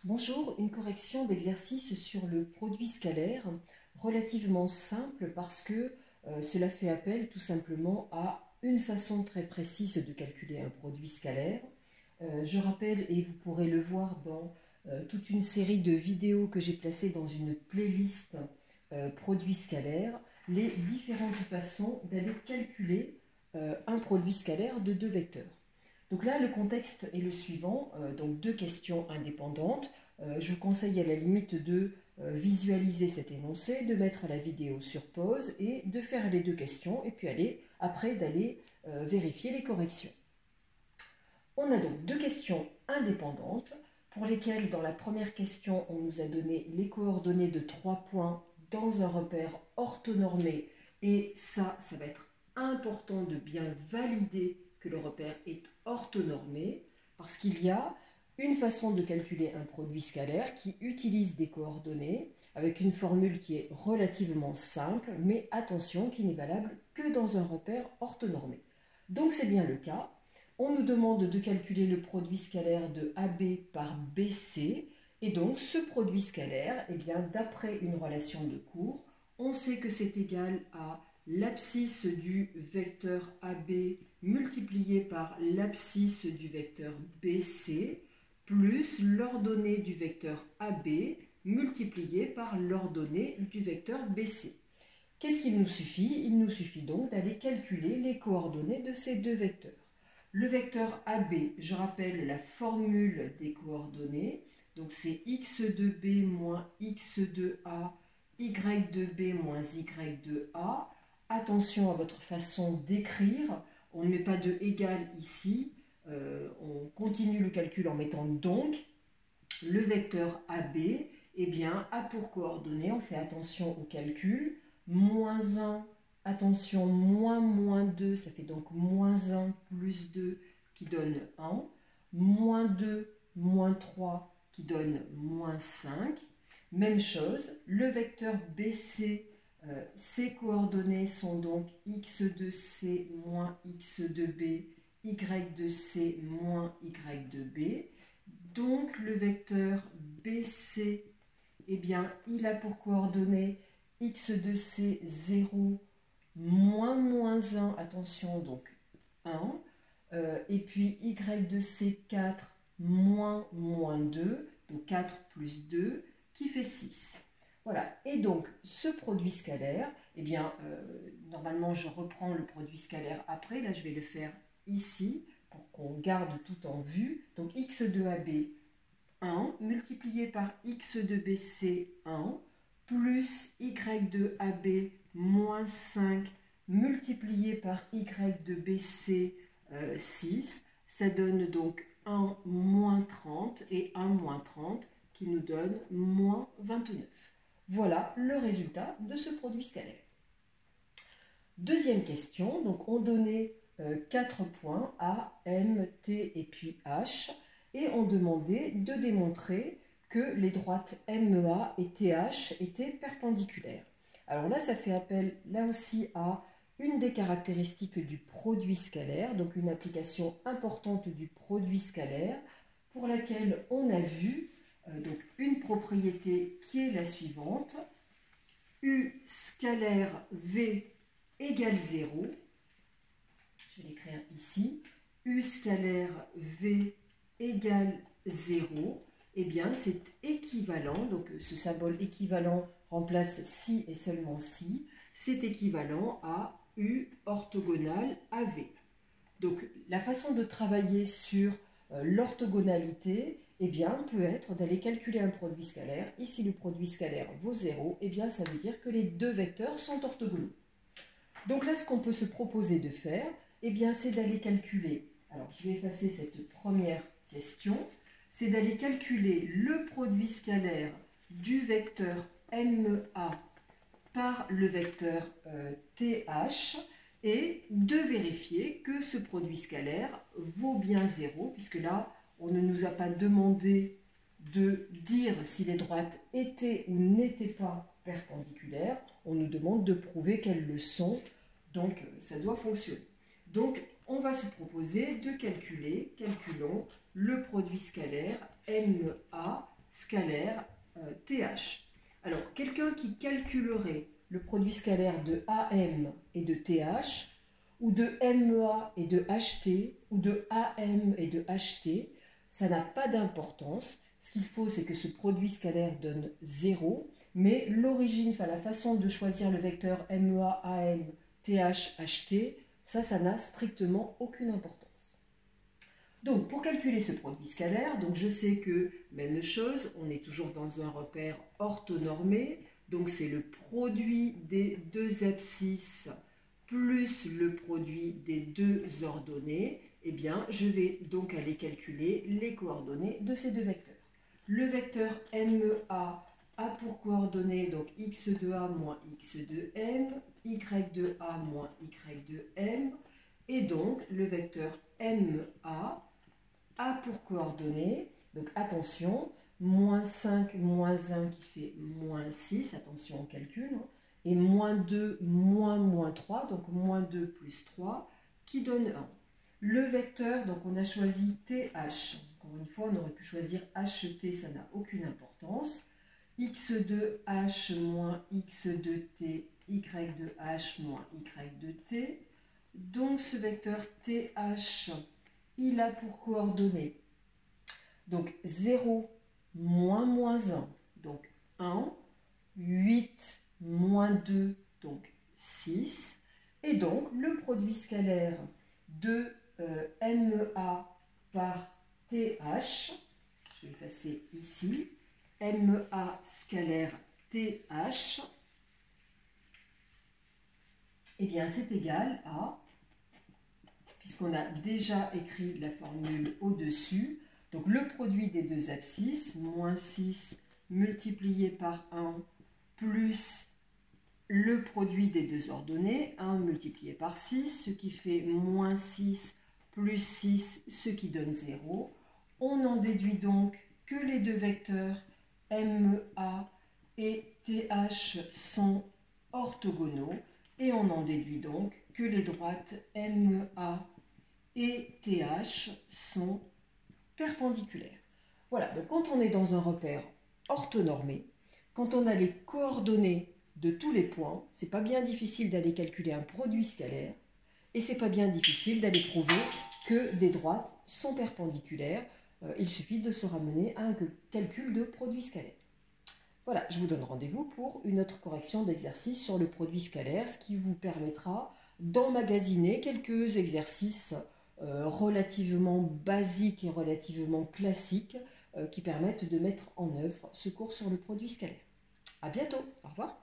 Bonjour, une correction d'exercice sur le produit scalaire, relativement simple parce que cela fait appel tout simplement à une façon très précise de calculer un produit scalaire. Je rappelle, et vous pourrez le voir dans toute une série de vidéos que j'ai placées dans une playlist produit scalaire, les différentes façons d'aller calculer un produit scalaire de deux vecteurs. Donc là, le contexte est le suivant, donc deux questions indépendantes. Je vous conseille à la limite de visualiser cet énoncé, de mettre la vidéo sur pause et de faire les deux questions et puis après d'aller vérifier les corrections. On a donc deux questions indépendantes pour lesquelles dans la première question, on nous a donné les coordonnées de 3 points dans un repère orthonormé et ça va être important de bien valider que le repère est orthonormé parce qu'il y a une façon de calculer un produit scalaire qui utilise des coordonnées avec une formule qui est relativement simple, mais attention, qui n'est valable que dans un repère orthonormé. Donc c'est bien le cas. On nous demande de calculer le produit scalaire de AB par BC, et donc ce produit scalaire, eh bien, d'après une relation de cours, on sait que c'est égal à l'abscisse du vecteur AB multiplié par l'abscisse du vecteur BC plus l'ordonnée du vecteur AB multiplié par l'ordonnée du vecteur BC. Qu'est-ce qu'il nous suffit? Il nous suffit donc d'aller calculer les coordonnées de ces deux vecteurs. Le vecteur AB, je rappelle la formule des coordonnées, donc c'est x de B moins x de A, y de B moins y de A. Attention à votre façon d'écrire, on ne met pas de égal ici, on continue le calcul en mettant donc. Le vecteur AB, eh bien, a pour coordonnées, on fait attention au calcul, moins 1, attention, moins 2, ça fait donc moins 1 plus 2 qui donne 1, moins 2, moins 3 qui donne moins 5. Même chose, le vecteur BC, ses coordonnées sont donc x de C moins x de B, y de C moins y de B. Donc le vecteur BC, eh bien, il a pour coordonnées x de C 0, moins 1, attention, donc 1, et puis y de C 4, moins 2, donc 4 plus 2, qui fait 6. Voilà, et donc ce produit scalaire, eh bien, normalement je reprends le produit scalaire après, là je vais le faire ici, pour qu'on garde tout en vue. Donc x de AB 1 multiplié par x de BC 1 plus y de AB moins 5 multiplié par y de BC 6. Ça donne donc 1 moins 30 et 1 moins 30 qui nous donne moins 29. Voilà le résultat de ce produit scalaire. Deuxième question, donc on donnait 4 points A, M, T et puis H, et on demandait de démontrer que les droites MEA et TH étaient perpendiculaires. Alors là, ça fait appel là aussi à une des caractéristiques du produit scalaire, donc une application importante du produit scalaire, pour laquelle on a vu donc une propriété qui est la suivante, U scalaire V égale 0, je vais l'écrire ici, U scalaire V égale 0, eh bien c'est équivalent, donc ce symbole équivalent remplace si et seulement si, c'est équivalent à U orthogonal à V. Donc la façon de travailler sur l'orthogonalité, eh bien, peut être d'aller calculer un produit scalaire. Ici, le produit scalaire vaut 0, eh bien, ça veut dire que les deux vecteurs sont orthogonaux. Donc là, ce qu'on peut se proposer de faire, eh bien, c'est d'aller calculer, alors je vais effacer cette première question, c'est d'aller calculer le produit scalaire du vecteur MEA par le vecteur TH et de vérifier que ce produit scalaire vaut bien 0, puisque là, on ne nous a pas demandé de dire si les droites étaient ou n'étaient pas perpendiculaires, on nous demande de prouver qu'elles le sont, donc ça doit fonctionner. Donc on va se proposer de calculons le produit scalaire MEA, scalaire TH. Alors, quelqu'un qui calculerait le produit scalaire de AM et de TH, ou de MEA et de HT, ou de AM et de HT, ça n'a pas d'importance. Ce qu'il faut, c'est que ce produit scalaire donne 0, mais l'origine, enfin la façon de choisir le vecteur MEA, AM, TH, HT, ça n'a strictement aucune importance. Donc, pour calculer ce produit scalaire, donc je sais que, même chose, on est toujours dans un repère orthonormé, donc c'est le produit des deux abscisses plus le produit des deux ordonnées. Eh bien, je vais donc aller calculer les coordonnées de ces deux vecteurs. Le vecteur MEA a pour coordonnées donc x de A moins x de M, y de A moins y de M, et donc le vecteur MEA a pour coordonnées, donc attention, moins 5, moins 1 qui fait moins 6, attention au calcul, hein, et moins 2, moins 3, donc moins 2 plus 3, qui donne 1. Le vecteur, donc on a choisi TH, encore une fois on aurait pu choisir HT, ça n'a aucune importance, x de H moins x de T, y de H moins y de T, donc ce vecteur TH, il a pour coordonnées donc 0, moins 1, donc 1, 8, moins 2, donc 6. Et donc, le produit scalaire de MEA par TH, je vais effacer ici, MEA scalaire TH, eh bien, c'est égal à, puisqu'on a déjà écrit la formule au-dessus, donc le produit des deux abscisses, moins 6 multiplié par 1, plus le produit des deux ordonnées, 1 multiplié par 6, ce qui fait moins 6 plus 6, ce qui donne 0. On en déduit donc que les deux vecteurs MEA et TH sont orthogonaux, et on en déduit donc que les droites MEA et TH sont perpendiculaires. Voilà, donc quand on est dans un repère orthonormé, quand on a les coordonnées de tous les points, c'est pas bien difficile d'aller calculer un produit scalaire, et c'est pas bien difficile d'aller prouver que des droites sont perpendiculaires. Il suffit de se ramener à un calcul de produit scalaire. Voilà, je vous donne rendez-vous pour une autre correction d'exercice sur le produit scalaire, ce qui vous permettra d'emmagasiner quelques exercices relativement basiques et relativement classiques qui permettent de mettre en œuvre ce cours sur le produit scalaire. À bientôt, au revoir.